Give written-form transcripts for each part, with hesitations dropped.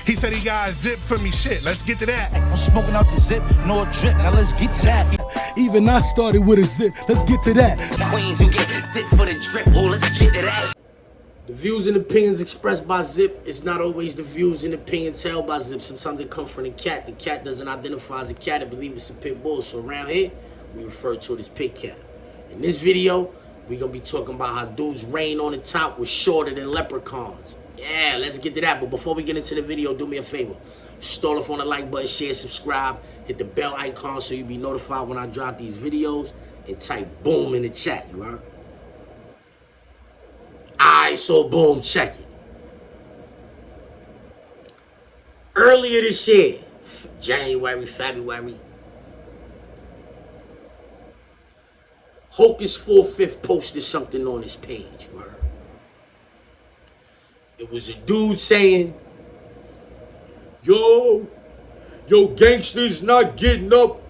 He said he got a zip for me. Shit, let's get to that. I'm smoking out the zip, no drip. Now let's get to that. Even I started with a zip. Let's get to that. Queens, you get zip for the drip. Oh, let's get to that. The views and opinions expressed by Zip is not always the views and opinions held by Zip. Sometimes they come from the cat. The cat doesn't identify as a cat. I believe it's a pit bull. So around here, we refer to it as pit cat. In this video, we're going to be talking about how dudes reign on the top was shorter than leprechauns. Yeah, let's get to that. But before we get into the video, do me a favor. Stall off on the like button, share, subscribe, hit the bell icon so you'll be notified when I drop these videos, and type boom in the chat, you heard? Alright, so boom, check it. Earlier this year, January, February, Hocus 4/5 posted something on his page, you heard? It was a dude saying, yo, gangsters not getting up,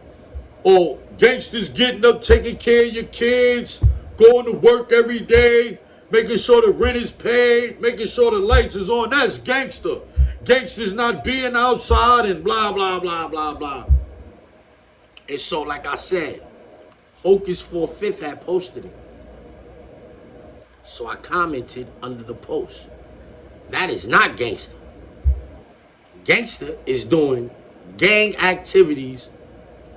or gangsters getting up, taking care of your kids, going to work every day, making sure the rent is paid, making sure the lights is on. That's gangster. Gangsters not being outside and blah, blah, blah, blah, blah. And so, like I said, Hocus 4/5 had posted it. So I commented under the post. That is not gangster. Gangster is doing gang activities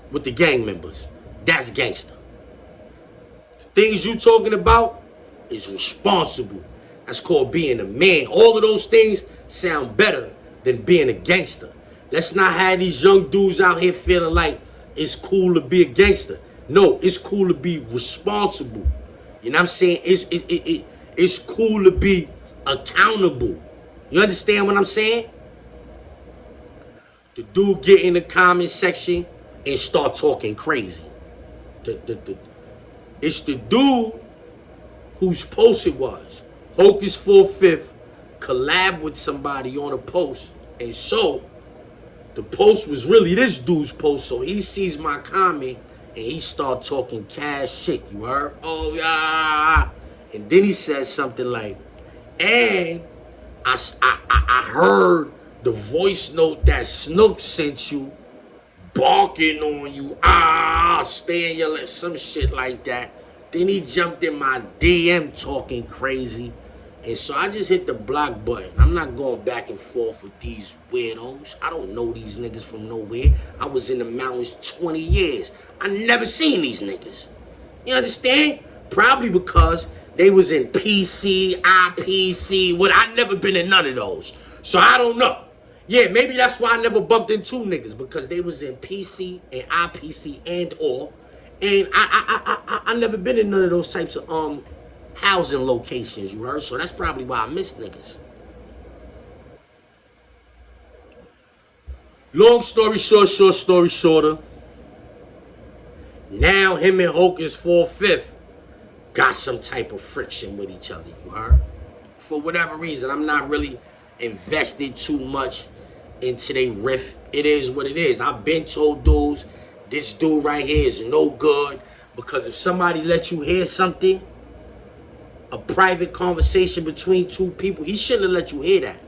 with the gang members. That's gangster. The things you talking about is responsible. That's called being a man. All of those things sound better than being a gangster. Let's not have these young dudes out here feeling like it's cool to be a gangster. No, it's cool to be responsible. You know what I'm saying? It's cool to be accountable. You understand what I'm saying? The dude get in the comment section and start talking crazy. It's the dude whose post it was. Hocus 4/5 collab with somebody on a post. And so, the post was really this dude's post. So he sees my comment and he start talking cash shit. You heard? Oh, yeah. And then he says something like, and I heard the voice note that Snook sent you, barking on you. Stay in your lip, some shit like that. Then he jumped in my DM talking crazy. And so I just hit the block button. I'm not going back and forth with these weirdos. I don't know these niggas from nowhere. I was in the mountains 20 years. I never seen these niggas. You understand? Probably because they was in PC, IPC, I never been in none of those. So I don't know. Yeah, maybe that's why I never bumped into niggas, because they was in PC and IPC and I never been in none of those types of housing locations, you heard? So that's probably why I miss niggas. Long story short, short story shorter. Now him and Hocus 4/5 got some type of friction with each other, you heard? For whatever reason, I'm not really invested too much into their riff. It is what it is. I've been told dudes, this dude right here is no good, because if somebody let you hear something, a private conversation between two people, he shouldn't have let you hear that.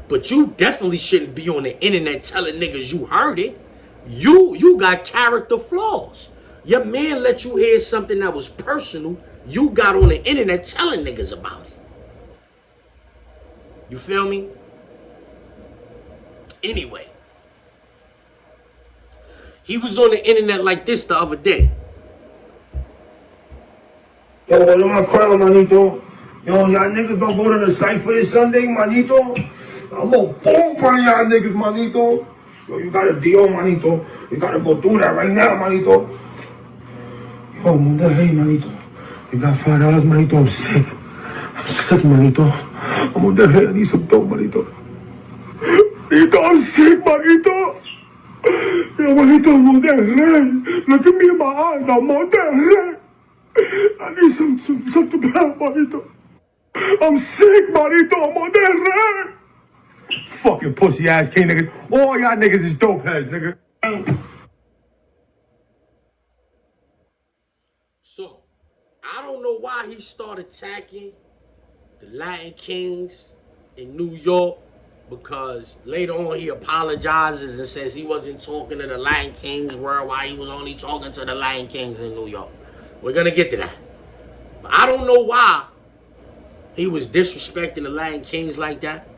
But you definitely shouldn't be on the internet telling niggas you heard it. You got character flaws. Your man let you hear something that was personal. You got on the internet telling niggas about it. You feel me? Anyway, he was on the internet like this the other day. Yo, what am I crying, manito? Yo, y'all niggas don't go to the site for this Sunday, manito? I'm gonna bomb on y'all niggas, manito. Yo, you got a deal, manito. You gotta go do that right now, manito. Yo, Mula, hey, manito. You got $5, manito? I'm sick. I'm sick, manito. I'm on the head. I need some dope, manito. Manito, I'm sick, manito. Yo, manito, I'm on that red. Look at me in my eyes. I'm on that red. I need something bad, manito. I'm sick, manito. I'm on that red. Fucking pussy ass king niggas. All y'all niggas is dope heads, nigga. So, I don't know why he started attacking the Latin Kings in New York because later on he apologizes and says he wasn't talking to the Lion Kings worldwide. He was only talking to the Lion Kings in New York. We're going to get to that. But I don't know why he was disrespecting the Lion Kings like that.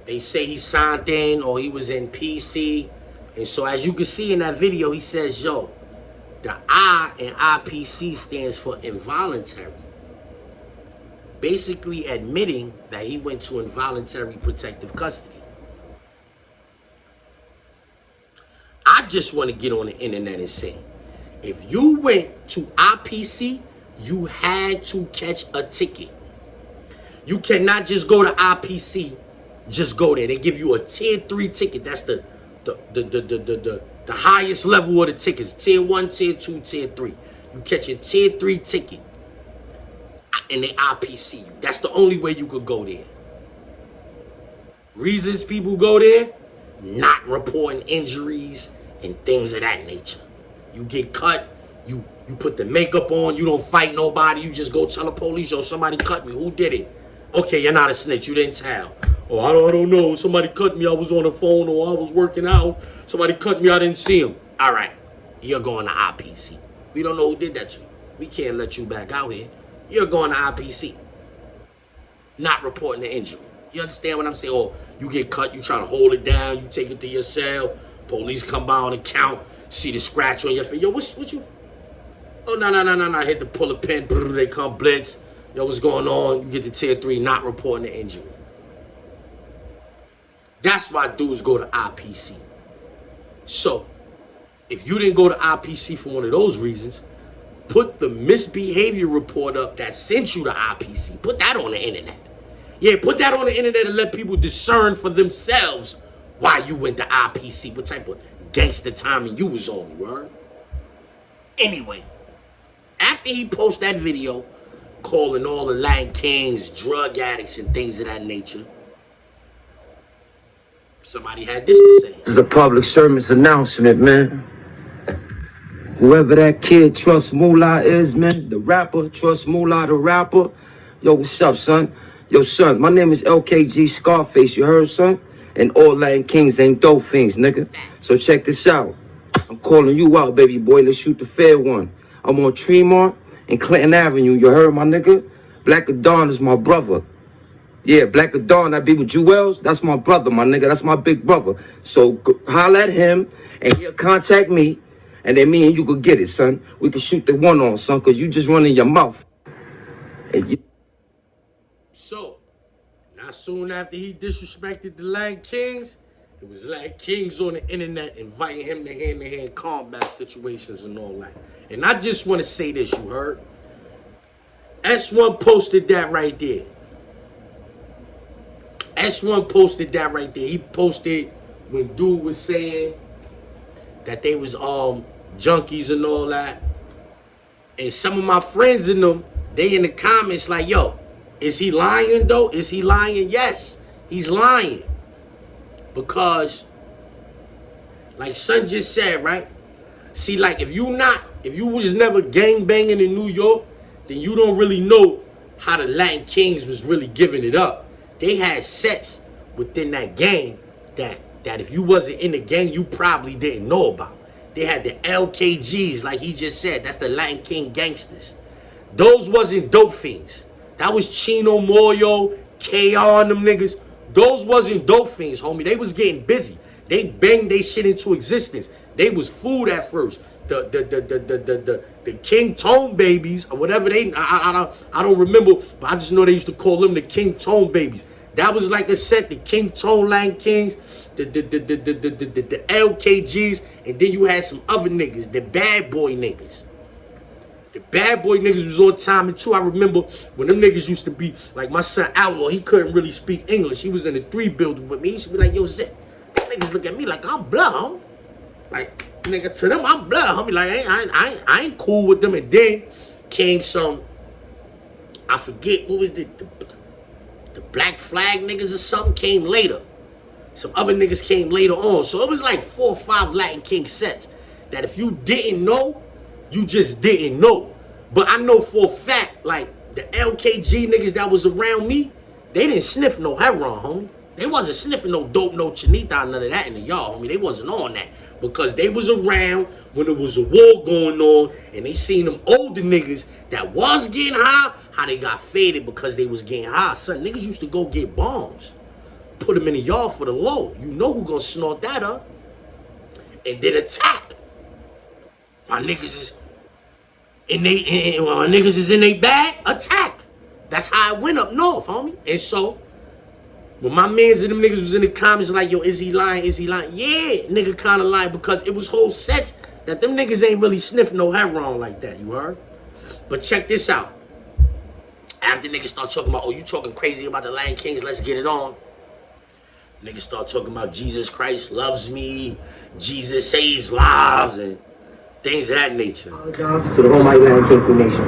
They say he signed in or he was in PC. And so as you can see in that video, he says, yo, the I in IPC stands for involuntary. Basically admitting that he went to involuntary protective custody. I just want to get on the internet and say, if you went to IPC, you had to catch a ticket. You cannot just go to IPC, just go there. They give you a tier 3 ticket. That's the highest level of the tickets. Tier 1, tier 2, tier 3. You catch a tier 3 ticket and they IPC you. That's the only way you could go there. Reasons people go there: not reporting injuries and things of that nature. You get cut, you put the makeup on, you don't fight nobody, you just go tell the police, yo, somebody cut me. Who did it? Okay, you're not a snitch, you didn't tell. Oh, I don't know, somebody cut me, I was on the phone, or I was working out, somebody cut me, I didn't see him. All right, you're going to IPC. We don't know who did that to you. We can't let you back out here. You're going to IPC. Not reporting the injury. You understand what I'm saying? Or you get cut, you try to hold it down, you take it to your cell, police come by on the count, see the scratch on your face. Yo, what you? Oh, no. I hit the pull a pin, they come blitz. Yo, what's going on? You get the tier 3, not reporting the injury. That's why dudes go to IPC. So, if you didn't go to IPC for one of those reasons, put the misbehavior report up that sent you to IPC. Put that on the internet. Yeah, put that on the internet and let people discern for themselves why you went to IPC. What type of gangster timing you was on, word? Anyway, after he posted that video calling all the Lion Kings drug addicts and things of that nature, somebody had this to say. This is a public service announcement, man. Whoever that kid Trust Mula is, man, the rapper, Trust Mula the rapper. Yo, what's up, son? Yo, son, my name is LKG Scarface, you heard, son? And all Lion Kings ain't dope fiends, nigga. So check this out. I'm calling you out, baby boy. Let's shoot the fair one. I'm on Tremont and Clinton Avenue, you heard, my nigga? Black Dawn is my brother. Yeah, Black Dawn, that be with Jewels, that's my brother, my nigga. That's my big brother. So holler at him and he'll contact me. And then me and you could get it, son. We could shoot the one on, son, because you just running your mouth. So, not soon after he disrespected the Lion Kings, it was Lion Kings on the internet inviting him to hand-to-hand combat situations and all that. And I just want to say this, you heard? S1 posted that right there. S1 posted that right there. He posted when dude was saying that they was junkies and all that. And some of my friends in them, they in the comments like, yo, is he lying though? Is he lying? Yes, he's lying. Because, like son just said, right? See, like if you was never gangbanging in New York, then you don't really know how the Latin Kings was really giving it up. They had sets within that gang that if you wasn't in the gang, you probably didn't know about. They had the LKGs, like he just said. That's the Latin King gangsters. Those wasn't dope fiends. That was Chino Moyo, KR and them niggas. Those wasn't dope fiends, homie. They was getting busy. They banged they shit into existence. They was food at first. The King Tone babies, or whatever they, I don't remember, but I just know they used to call them the King Tone babies. That was like a set, the King Tone Lion Kings, the LKGs, and then you had some other niggas, the bad boy niggas. The bad boy niggas was on time too. I remember when them niggas used to be, like my son Outlaw, he couldn't really speak English. He was in the 3 building with me. He used to be like, yo, Zip, them niggas look at me like I'm blood, homie. Like, nigga, to them, I'm blood, homie. Like, I ain't cool with them. And then came some, I forget, what was the Black Flag niggas or something came later. Some other niggas came later on. So it was like 4 or 5 Latin King sets that if you didn't know, you just didn't know. But I know for a fact, like, the LKG niggas that was around me, they didn't sniff no heroin, homie. They wasn't sniffing no dope, no chinita, none of that in the yard, homie. They wasn't on that. Because they was around when there was a war going on, and they seen them older niggas that was getting high, how they got faded because they was getting high. Son, niggas used to go get bombs, put them in the yard for the low. You know who gonna snort that up, and then attack. My niggas is in they bag, attack. That's how it went up north, homie. And so, when my mans and them niggas was in the comments like, yo, is he lying, is he lying? Yeah, nigga kinda lied, because it was whole sets that them niggas ain't really sniffing no heroin like that, you heard? But check this out. After niggas start talking about, oh, you talking crazy about the Lion Kings, let's get it on. Niggas start talking about Jesus Christ loves me, Jesus saves lives, and things of that nature. Apologize to the whole Mighty Lion King Nation.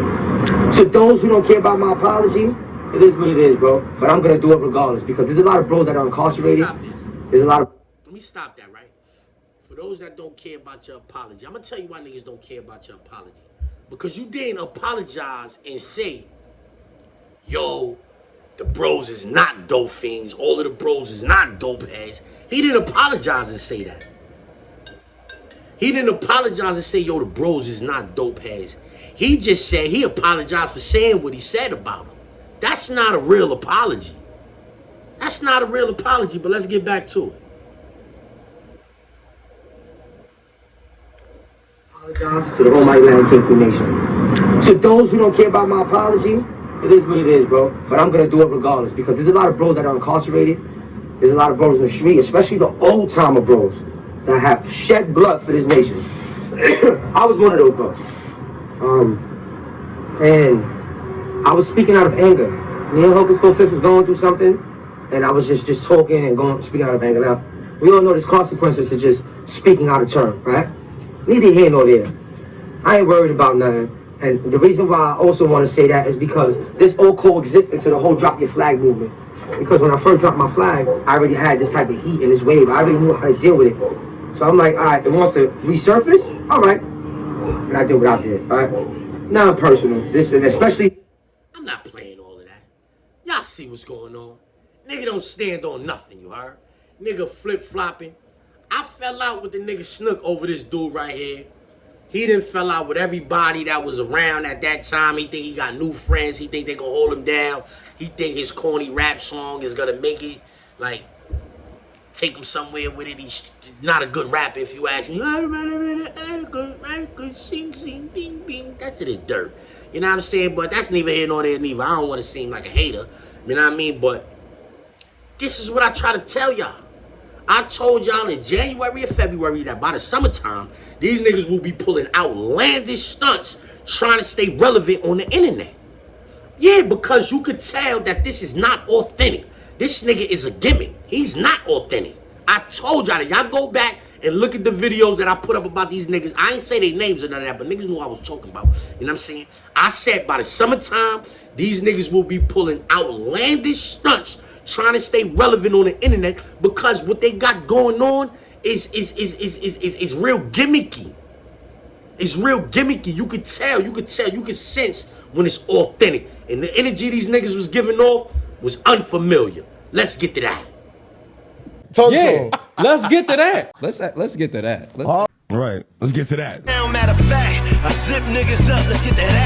To those who don't care about my apology, it is what it is, bro. But I'm gonna do it regardless, because there's a lot of bros that are incarcerated. Stop this. There's a lot of... Let me stop that, right? For those that don't care about your apology, I'm gonna tell you why niggas don't care about your apology. Because you didn't apologize and say, yo, the bros is not dope fiends, all of the bros is not dope heads. He didn't apologize and say that. He didn't apologize and say, yo, the bros is not dope heads. He just said he apologized for saying what he said about them. That's not a real apology. That's not a real apology, but let's get back to it. Apologize to the whole Mighty Lion King Nation. To those who don't care about my apology, it is what it is, bro. But I'm gonna do it regardless, because there's a lot of bros that are incarcerated. There's a lot of bros in the street, especially the old-timer bros that have shed blood for this nation. I was one of those bros. And I was speaking out of anger. Me and Hocus Fist was going through something, and I was just talking and speaking out of anger. Now, we all know there's consequences to just speaking out of turn, right? Neither here nor there. I ain't worried about nothing. And the reason why I also want to say that is because this all coexisted to the whole drop your flag movement. Because when I first dropped my flag, I already had this type of heat and this wave. I already knew how to deal with it. So I'm like, all right, it wants to resurface? All right. And I did what I did, all right? Non-personal. This, and especially... I'm not playing all of that. Y'all see what's going on. Nigga don't stand on nothing, you heard? Nigga flip-flopping. I fell out with the nigga Snook over this dude right here. He done fell out with everybody that was around at that time. He think he got new friends. He think they gonna hold him down. He think his corny rap song is gonna make it, like, take him somewhere with it. He's not a good rapper if you ask me. Sing, ding, ding. That shit is dirt. You know what I'm saying? But that's neither here nor there neither. I don't want to seem like a hater. You know what I mean? But this is what I try to tell y'all. I told y'all in January or February that by the summertime, these niggas will be pulling outlandish stunts trying to stay relevant on the internet. Yeah, because you could tell that this is not authentic. This nigga is a gimmick. He's not authentic. I told y'all that. Y'all go back and look at the videos that I put up about these niggas. I ain't say their names or none of that, but niggas knew I was talking about. You know what I'm saying? I said by the summertime, these niggas will be pulling outlandish stunts trying to stay relevant on the internet, because what they got going on is real gimmicky. It's real gimmicky. You could tell, you could sense when it's authentic. And the energy these niggas was giving off was unfamiliar. Let's get to that. Yeah, let's get to that. Let's get to that. All right, let's get to that. Now, matter of fact, I zip niggas up, let's get that ass.